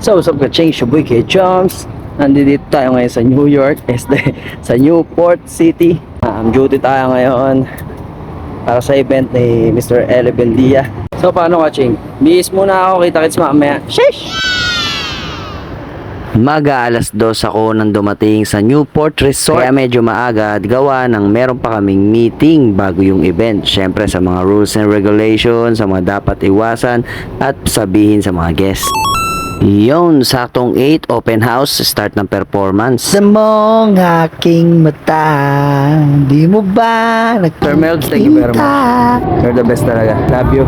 So, what's up ka-change? Your boy K-Chums. Nandito tayo ngayon sa New York, sa Newport City. Duty tayo ngayon para sa event ni Mr. Eli Bendia. So, paano ka-ching? Bihis muna ako, kita-kits mamaya. Sheesh! Mag-aalas 2 ako nang dumating sa Newport Resort. Kaya medyo maaga at gawa ng meron pa kaming meeting bago yung event. Syempre sa mga rules and regulations, sa mga dapat iwasan at sabihin sa mga guests. Yun, saktong 8, open house, start ng performance. Sa mong aking mata, di mo ba nagpapakita? Sir Melds, thank you very much. You're the best talaga. Love you.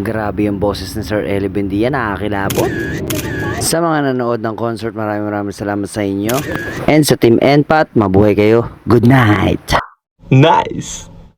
Grabe yung boses ni Sir Eli Bendia, nakakilabot. Sa mga nanood ng concert, maraming salamat sa inyo. And sa Team NPAT, mabuhay kayo. Good night! Nice!